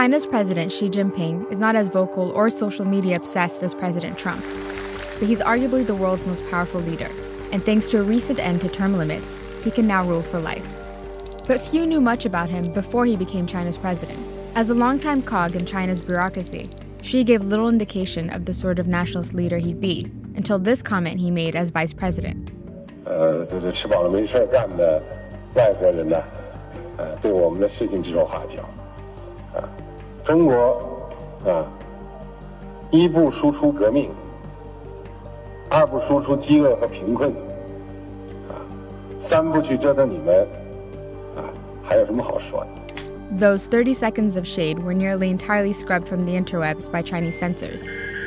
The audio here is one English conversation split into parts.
China's president Xi Jinping is not as vocal or social media obsessed as President Trump, but he's arguably the world's most powerful leader, and thanks to a recent end to term limits, he can now rule for life. But few knew much about him before he became China's president. As a longtime cog in China's bureaucracy, Xi gave little indication of the sort of nationalist leader he'd be until this comment he made as vice president. 吃饱了没事干的外国人呢，对我们的事情指手画脚。中国一不输出革命，二不输出饥饿和贫困，三不去折腾你们，还有什么好说的？ Those 30 seconds of shade were nearly entirely scrubbed from the interwebs by Chinese censors,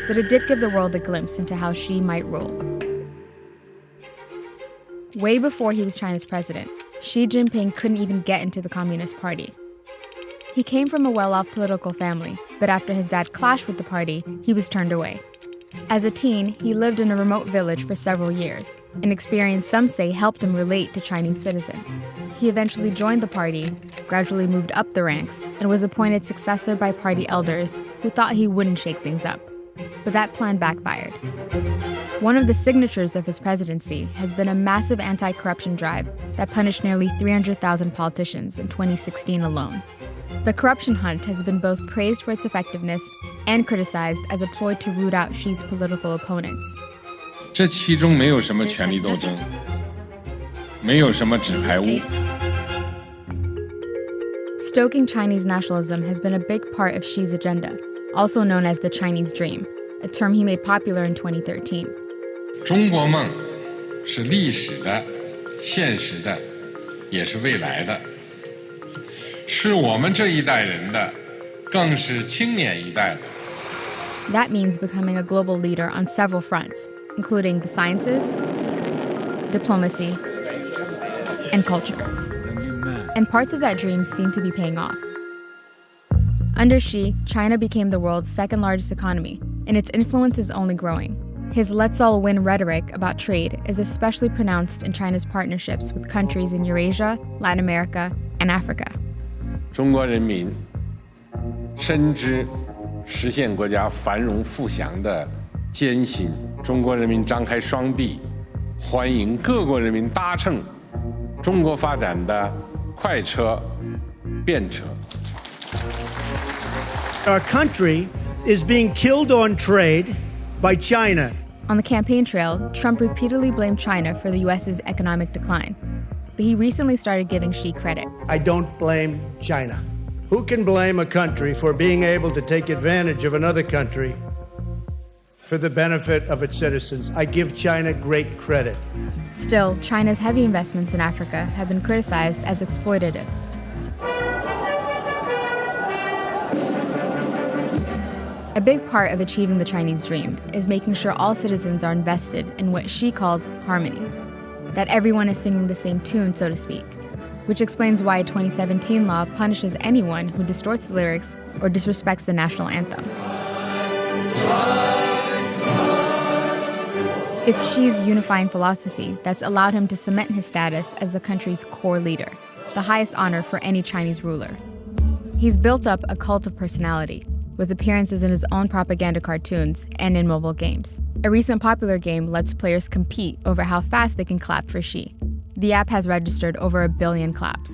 but it did give the world a glimpse into how Xi might rule. Way before he was China's president, Xi Jinping couldn't even get into the Communist Party. He came from a well-off political family, but after his dad clashed with the party, he was turned away. As a teen, he lived in a remote village for several years, an experience some say helped him relate to Chinese citizens. He eventually joined the party, gradually moved up the ranks, and was appointed successor by party elders who thought he wouldn't shake things up. But that plan backfired. One of the signatures of his presidency has been a massive anti-corruption drive that punished nearly 300,000 politicians in 2016 alone. The corruption hunt has been both praised for its effectiveness and criticized as a ploy to root out Xi's political opponents. 这其中没有什么权力斗争，没有什么纸牌屋。 Stoking Chinese nationalism has been a big part of Xi's agenda, also known as the Chinese Dream, a term he made popular in 2013. 中国梦是历史的、现实的，也是未来的，是我们这一代人的，更是青年一代的。 That means becoming a global leader on several fronts, including the sciences, diplomacy, and culture. And parts of that dream seem to be paying off. Under Xi, China became the world's second largest economy, and its influence is only growing. His let's all win rhetoric about trade is especially pronounced in China's partnerships with countries in Eurasia, Latin America, and Africa. 中国人民深知实现国家繁荣富强的艰辛，中国人民张开双臂，欢迎各国人民搭乘中国发展的快车、便车。 Our country is being killed on trade by China. On the campaign trail, Trump repeatedly blamed China for the U.S.'s economic decline. But he recently started giving Xi credit. I don't blame China. Who can blame a country for being able to take advantage of another country for the benefit of its citizens? I give China great credit. Still, China's heavy investments in Africa have been criticized as exploitative. A big part of achieving the Chinese dream is making sure all citizens are invested in what Xi calls harmony, that everyone is singing the same tune, so to speak, which explains why a 2017 law punishes anyone who distorts the lyrics or disrespects the national anthem. It's Xi's unifying philosophy that's allowed him to cement his status as the country's core leader, the highest honor for any Chinese ruler. He's built up a cult of personality, with appearances in his own propaganda cartoons and in mobile games. A recent popular game lets players compete over how fast they can clap for Xi. The app has registered over 1 billion claps.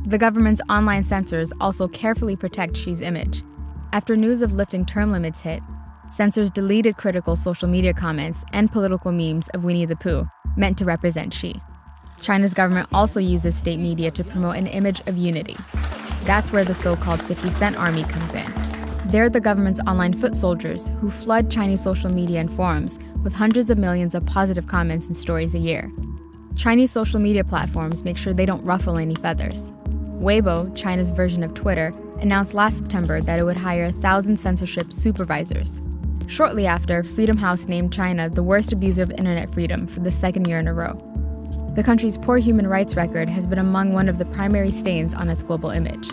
The government's online censors also carefully protect Xi's image. After news of lifting term limits hit, censors deleted critical social media comments and political memes of Winnie the Pooh, meant to represent Xi. China's government also uses state media to promote an image of unity. That's where the so-called 50 Cent Army comes in. They're the government's online foot soldiers who flood Chinese social media and forums with hundreds of millions of positive comments and stories a year. Chinese social media platforms make sure they don't ruffle any feathers. Weibo, China's version of Twitter, announced last September that it would hire 1,000 censorship supervisors. Shortly after, Freedom House named China the worst abuser of internet freedom for the second year in a row. The country's poor human rights record has been among one of the primary stains on its global image.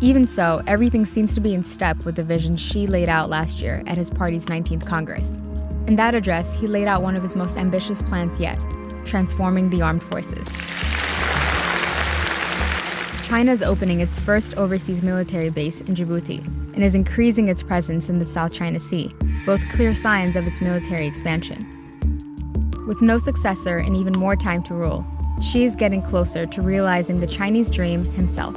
Even so, everything seems to be in step with the vision Xi laid out last year at his party's 19th Congress. In that address, he laid out one of his most ambitious plans yet, transforming the armed forces. China is opening its first overseas military base in Djibouti and is increasing its presence in the South China Sea, both clear signs of its military expansion. With no successor and even more time to rule, Xi is getting closer to realizing the Chinese dream himself.